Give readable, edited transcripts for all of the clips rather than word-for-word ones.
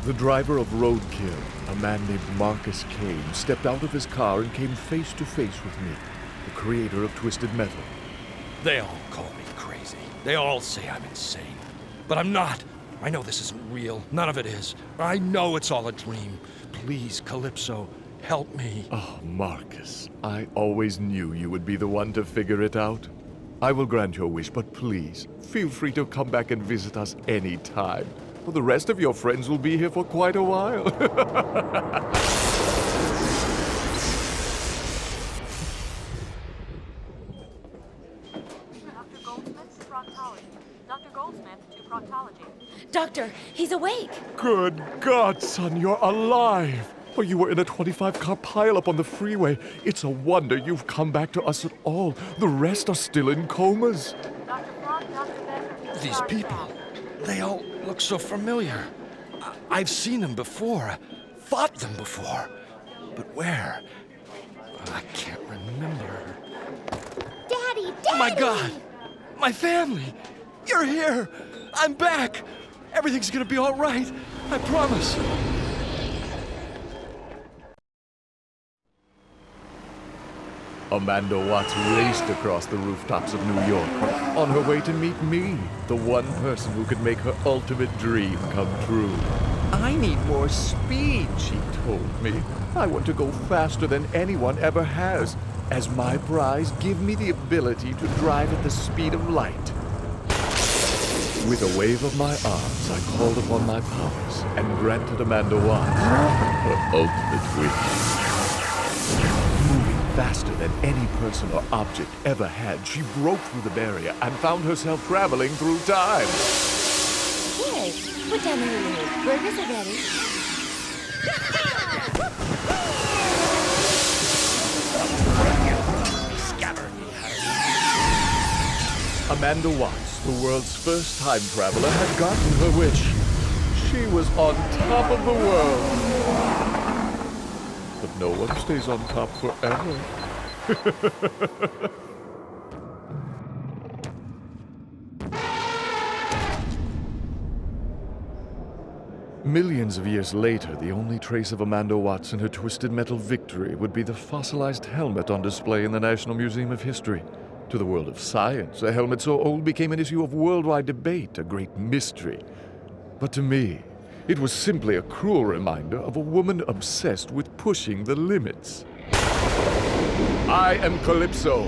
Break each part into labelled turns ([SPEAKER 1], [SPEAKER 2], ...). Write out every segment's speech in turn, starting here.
[SPEAKER 1] The driver of Roadkill, a man named Marcus Kane, stepped out of his car and came face to face with me, the creator of Twisted Metal.
[SPEAKER 2] They all call me crazy. They all say I'm insane. But I'm not. I know this isn't real. None of it is. I know it's all a dream. Please, Calypso, help me.
[SPEAKER 1] Oh, Marcus, I always knew you would be the one to figure it out. I will grant your wish, but please, feel free to come back and visit us any time. For the rest of your friends will be here for quite a while.
[SPEAKER 3] Dr. Goldsmith to proctology.
[SPEAKER 4] Doctor, he's awake.
[SPEAKER 1] Good God, son, you're alive. Well, you were in a 25-car pileup on the freeway. It's a wonder you've come back to us at all. The rest are still in comas.
[SPEAKER 3] Dr. Brock, Dr. Becker.
[SPEAKER 2] These people, they all look so familiar. I've seen them before, fought them before. But where? I can't remember.
[SPEAKER 4] Daddy!
[SPEAKER 2] Oh my God! My family! You're here! I'm back! Everything's gonna be all right. I promise.
[SPEAKER 1] Amanda Watts raced across the rooftops of New York on her way to meet me, the one person who could make her ultimate dream come true. I need more speed, she told me. I want to go faster than anyone ever has. As my prize, give me the ability to drive at the speed of light. With a wave of my arms, I called upon my powers and granted Amanda Watts her ultimate wish. Moving faster than any person or object ever had, she broke through the barrier and found herself traveling through time.
[SPEAKER 4] Yes, put down the hula. Burgers are ready.
[SPEAKER 1] Amanda Watts, the world's first time traveler, had gotten her wish. She was on top of the world. But no one stays on top forever. Millions of years later, the only trace of Amanda Watts and her Twisted Metal victory would be the fossilized helmet on display in the National Museum of History. To the world of science, a helmet so old became an issue of worldwide debate, a great mystery. But to me, it was simply a cruel reminder of a woman obsessed with pushing the limits. I am Calypso,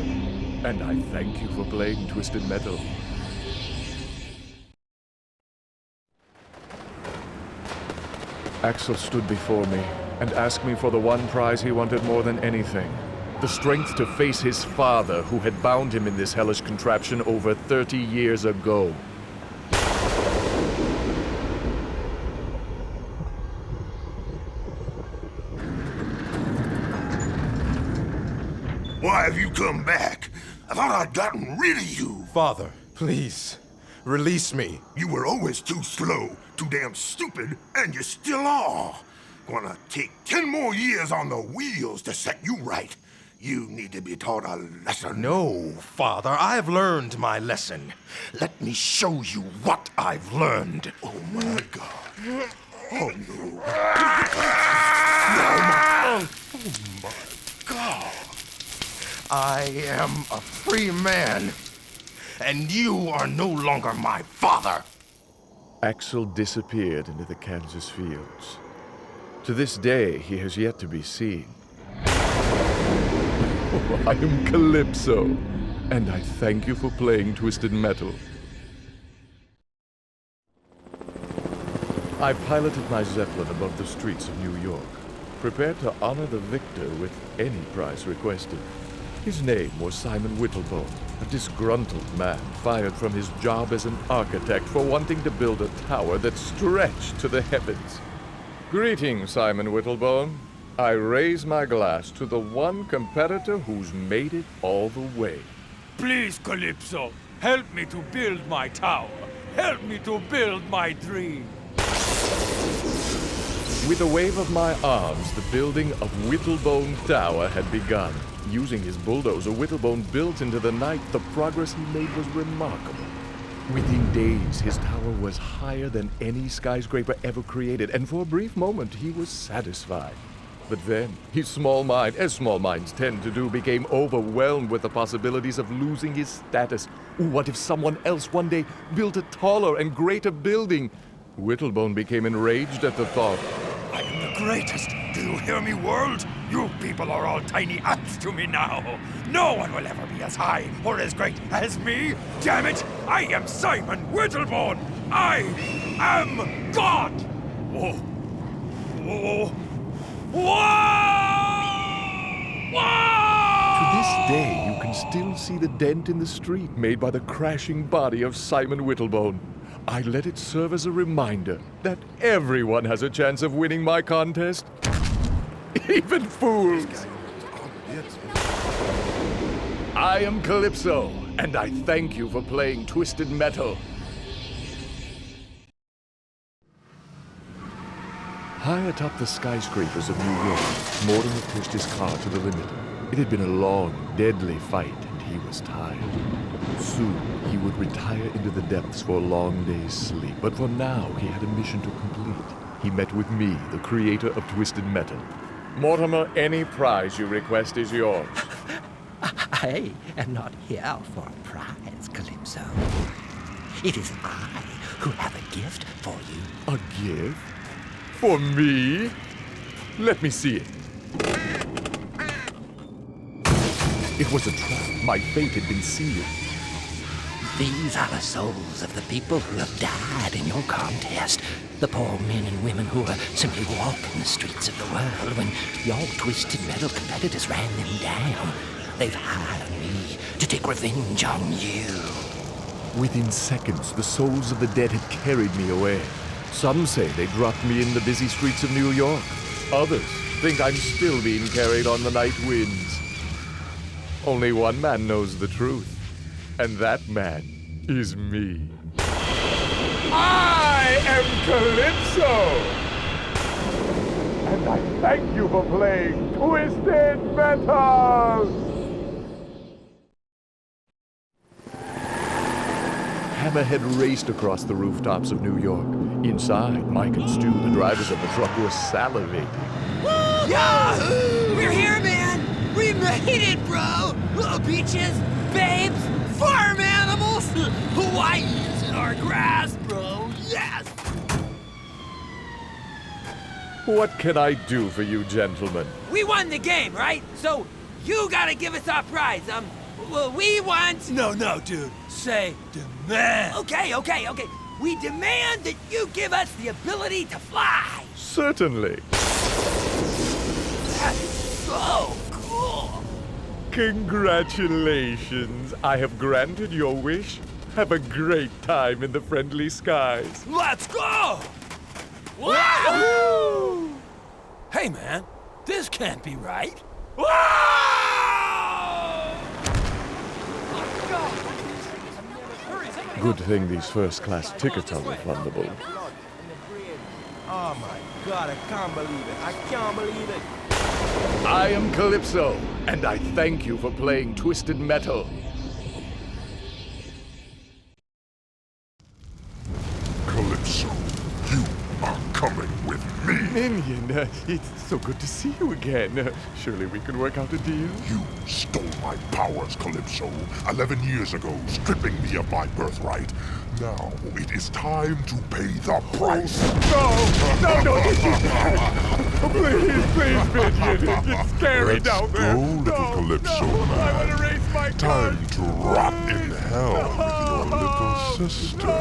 [SPEAKER 1] and I thank you for playing Twisted Metal. Axel stood before me and asked me for the one prize he wanted more than anything. The strength to face his father, who had bound him in this hellish contraption over 30 years ago.
[SPEAKER 5] Why have you come back? I thought I'd gotten rid of you.
[SPEAKER 6] Father, please, release me.
[SPEAKER 5] You were always too slow, too damn stupid, and you still are. Gonna take 10 more years on the wheels to set you right. You need to be taught a lesson.
[SPEAKER 6] No, Father, I've learned my lesson. Let me show you what I've learned.
[SPEAKER 5] Oh my God. Oh no.
[SPEAKER 6] Oh my God. I am a free man, and you are no longer my father.
[SPEAKER 1] Axel disappeared into the Kansas fields. To this day, he has yet to be seen. I am Calypso, and I thank you for playing Twisted Metal. I piloted my Zeppelin above the streets of New York, prepared to honor the victor with any prize requested. His name was Simon Whittlebone, a disgruntled man fired from his job as an architect for wanting to build a tower that stretched to the heavens. Greetings, Simon Whittlebone. I raise my glass to the one competitor who's made it all the way.
[SPEAKER 7] Please, Calypso, help me to build my tower. Help me to build my dream.
[SPEAKER 1] With a wave of my arms, the building of Whittlebone Tower had begun. Using his bulldozer, Whittlebone built into the night. The progress he made was remarkable. Within days, his tower was higher than any skyscraper ever created, and for a brief moment, he was satisfied. But then, his small mind, as small minds tend to do, became overwhelmed with the possibilities of losing his status. What if someone else one day built a taller and greater building? Whittlebone became enraged at the thought.
[SPEAKER 7] I am the greatest. Do you hear me, world? You people are all tiny ants to me now. No one will ever be as high or as great as me. Damn it! I am Simon Whittlebone. I am God. Whoa. Whoa. Whoa!
[SPEAKER 1] To this day, you can still see the dent in the street made by the crashing body of Simon Whittlebone. I let it serve as a reminder that everyone has a chance of winning my contest. Even fools. I am Calypso, and I thank you for playing Twisted Metal. High atop the skyscrapers of New York, Mortimer pushed his car to the limit. It had been a long, deadly fight, and he was tired. Soon, he would retire into the depths for a long day's sleep, but for now, he had a mission to complete. He met with me, the creator of Twisted Metal. Mortimer, any prize you request is yours.
[SPEAKER 8] I am not here for a prize, Calypso. It is I who have a gift for you.
[SPEAKER 1] A gift? For me? Let me see it. It was a trap. My fate had been sealed.
[SPEAKER 8] These are the souls of the people who have died in your contest. The poor men and women who are simply walking the streets of the world when your Twisted Metal competitors ran them down. They've hired me to take revenge on you.
[SPEAKER 1] Within seconds, the souls of the dead had carried me away. Some say they dropped me in the busy streets of New York. Others think I'm still being carried on the night winds. Only one man knows the truth, and that man is me. I am Calypso! And I thank you for playing Twisted Metal! Hammerhead raced across the rooftops of New York. Inside, Mike and Stu, the drivers of the truck, were salivating.
[SPEAKER 9] Yahoo! We're here, man! We made it, bro! Little beaches, babes, farm animals, Hawaii's in our grass, bro! Yes!
[SPEAKER 1] What can I do for you, gentlemen?
[SPEAKER 9] We won the game, right? So you gotta give us our prize. Well, we want... No, dude. Say demand. Okay. We demand that you give us the ability to fly.
[SPEAKER 1] Certainly.
[SPEAKER 9] That's so cool.
[SPEAKER 1] Congratulations. I have granted your wish. Have a great time in the friendly skies.
[SPEAKER 9] Let's go! Wahoo! Hey, man. This can't be right.
[SPEAKER 1] Good thing these first-class tickets are refundable.
[SPEAKER 6] Oh my God, I can't believe it. I can't believe it.
[SPEAKER 1] I am Calypso, and I thank you for playing Twisted Metal.
[SPEAKER 5] Calypso, you are coming with me.
[SPEAKER 1] Minion, it's so good to see you again. Surely we can work out a deal?
[SPEAKER 5] You stole my powers, Calypso, 11 years ago, stripping me of my birthright. Now it is time to pay the price.
[SPEAKER 1] No, don't do that. Please, Minion. It's scary
[SPEAKER 5] Let's
[SPEAKER 1] down there.
[SPEAKER 5] go, little Calypso,
[SPEAKER 1] I
[SPEAKER 5] man.
[SPEAKER 1] want to race my car.
[SPEAKER 5] Time to rot in hell with your little sister.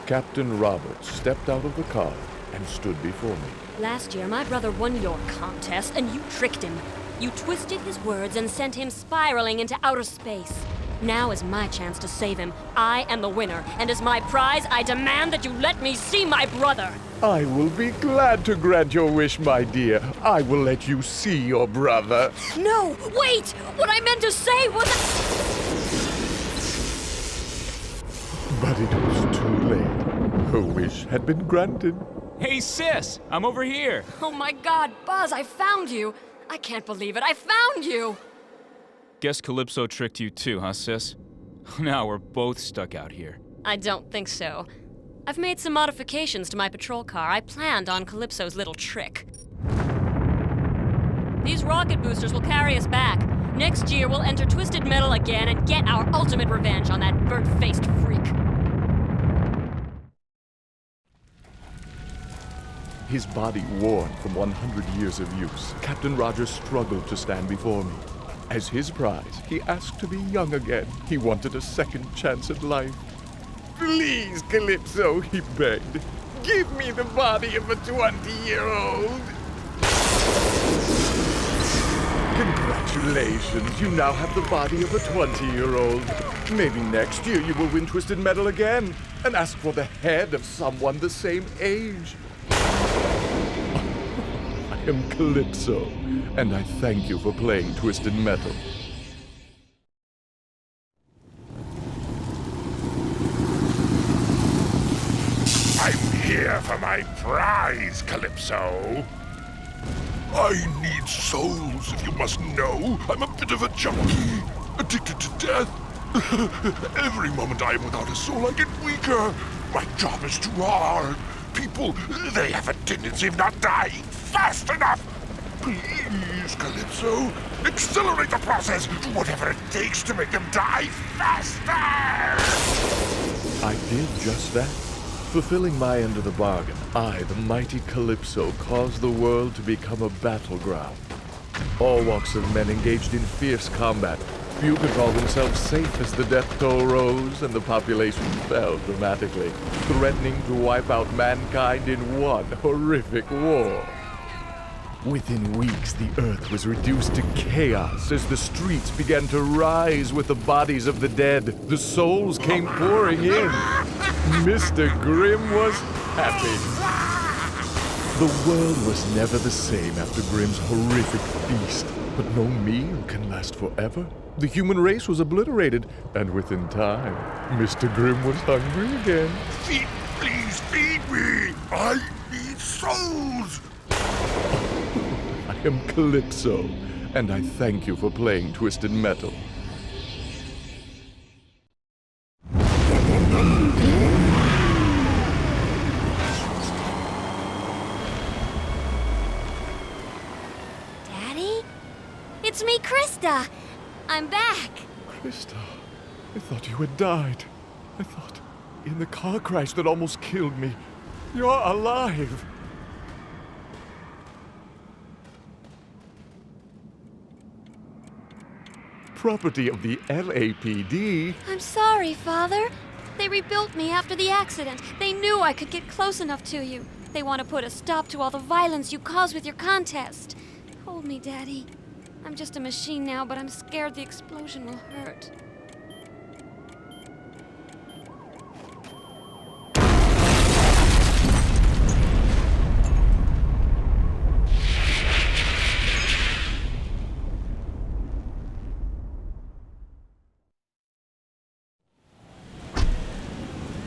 [SPEAKER 1] Captain Roberts stepped out of the car and stood before me.
[SPEAKER 4] Last year, my brother won your contest, and you tricked him. You twisted his words and sent him spiraling into outer space.
[SPEAKER 10] Now is my chance to save him. I am the winner, and as my prize, I demand that you let me see my brother!
[SPEAKER 1] I will be glad to grant your wish, my dear. I will let you see your brother.
[SPEAKER 10] No! Wait! What I meant to say was...
[SPEAKER 1] But it was too late. Her wish had been granted.
[SPEAKER 11] Hey, sis! I'm over here!
[SPEAKER 10] Oh my god, Buzz, I found you! I can't believe it, I found you!
[SPEAKER 11] Guess Calypso tricked you too, huh, sis? Now we're both stuck out here.
[SPEAKER 10] I don't think so. I've made some modifications to my patrol car. I planned on Calypso's little trick. These rocket boosters will carry us back. Next year, we'll enter Twisted Metal again and get our ultimate revenge on that burnt-faced freak.
[SPEAKER 1] His body worn from 100 years of use, Captain Rogers struggled to stand before me. As his prize, he asked to be young again. He wanted a second chance at life. Please, Calypso, he begged. Give me the body of a 20-year-old. Congratulations, you now have the body of a 20-year-old. Maybe next year you will win Twisted Metal again and ask for the head of someone the same age. I am Calypso, and I thank you for playing Twisted Metal.
[SPEAKER 5] I'm here for my prize, Calypso. I need souls, if you must know. I'm a bit of a junkie, addicted to death. Every moment I am without a soul, I get weaker. My job is too hard. People, they have a tendency of not dying fast enough. Please, Calypso, accelerate the process. Do whatever it takes to make them die faster.
[SPEAKER 1] I did just that. Fulfilling my end of the bargain, I, the mighty Calypso, caused the world to become a battleground. All walks of men engaged in fierce combat. Few could call themselves safe as the death toll rose and the population fell dramatically, threatening to wipe out mankind in one horrific war. Within weeks, the Earth was reduced to chaos as the streets began to rise with the bodies of the dead. The souls came pouring in. Mr. Grimm was happy. The world was never the same after Grimm's horrific feast. But no meal can last forever. The human race was obliterated, and within time, Mr. Grimm was hungry again.
[SPEAKER 5] Please feed me. I need souls.
[SPEAKER 1] I am Calypso, and I thank you for playing Twisted Metal.
[SPEAKER 10] Daddy? It's me, Krista! I'm back!
[SPEAKER 1] Krista, I thought you had died. I thought, in the car crash that almost killed me, you're alive! Property of the LAPD.
[SPEAKER 10] I'm sorry, Father. They rebuilt me after the accident. They knew I could get close enough to you. They want to put a stop to all the violence you caused with your contest. Hold me, Daddy. I'm just a machine now, but I'm scared the explosion will hurt.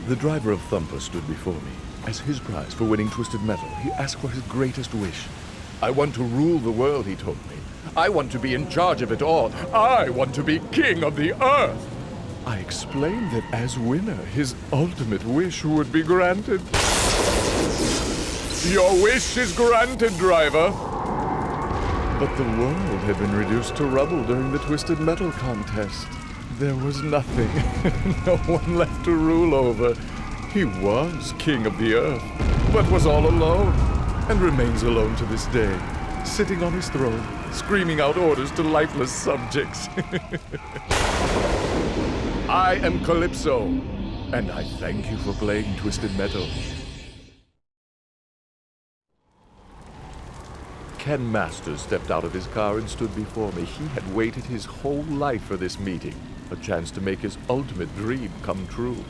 [SPEAKER 1] The driver of Thumper stood before me. As his prize for winning Twisted Metal, he asked for his greatest wish. I want to rule the world, he told me. I want to be in charge of it all. I want to be king of the earth. I explained that as winner, his ultimate wish would be granted. Your wish is granted, driver. But the world had been reduced to rubble during the Twisted Metal contest. There was nothing, no one left to rule over. He was king of the earth, but was all alone, and remains alone to this day, sitting on his throne, screaming out orders to lifeless subjects. I am Calypso, and I thank you for playing Twisted Metal. Ken Masters stepped out of his car and stood before me. He had waited his whole life for this meeting. A chance to make his ultimate dream come true.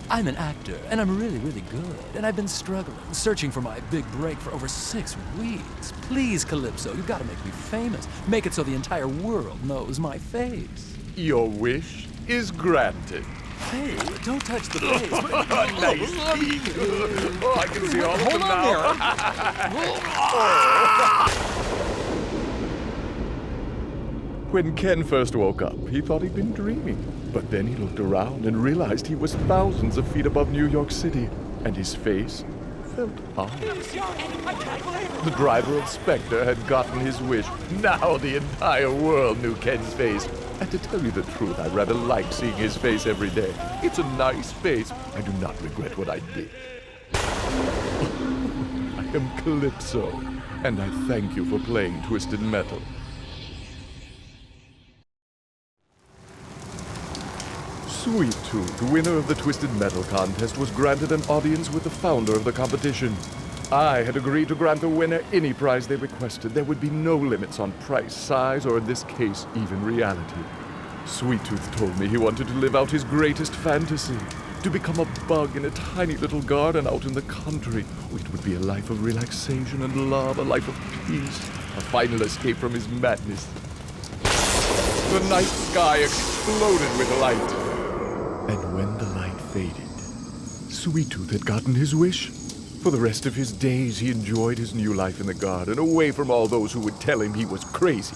[SPEAKER 12] I'm an actor, and I'm really, really good. And I've been struggling, searching for my big break for over 6 weeks. Please, Calypso, you've got to make me famous. Make it so the entire world knows my face.
[SPEAKER 1] Your wish is granted.
[SPEAKER 12] Hey, don't touch the face.
[SPEAKER 1] Nice. I can see all of them now. When Ken first woke up, he thought he'd been dreaming. But then he looked around and realized he was thousands of feet above New York City, and his face felt high. The driver of Spectre had gotten his wish. Now the entire world knew Ken's face. And to tell you the truth, I rather like seeing his face every day. It's a nice face. I do not regret what I did. I am Calypso, and I thank you for playing Twisted Metal. Sweet Tooth, winner of the Twisted Metal contest, was granted an audience with the founder of the competition. I had agreed to grant the winner any prize they requested. There would be no limits on price, size, or in this case, even reality. Sweet Tooth told me he wanted to live out his greatest fantasy, to become a bug in a tiny little garden out in the country. It would be a life of relaxation and love, a life of peace, a final escape from his madness. The night sky exploded with light. And when the light faded, Sweet Tooth had gotten his wish. For the rest of his days, he enjoyed his new life in the garden, away from all those who would tell him he was crazy.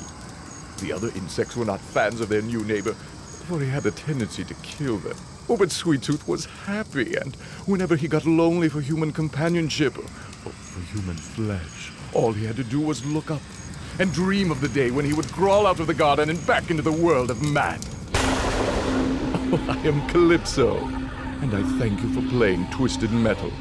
[SPEAKER 1] The other insects were not fans of their new neighbor, for he had a tendency to kill them. Oh, but Sweet Tooth was happy, and whenever he got lonely for human companionship, or for human flesh, all he had to do was look up and dream of the day when he would crawl out of the garden and back into the world of man. I am Calypso, and I thank you for playing Twisted Metal.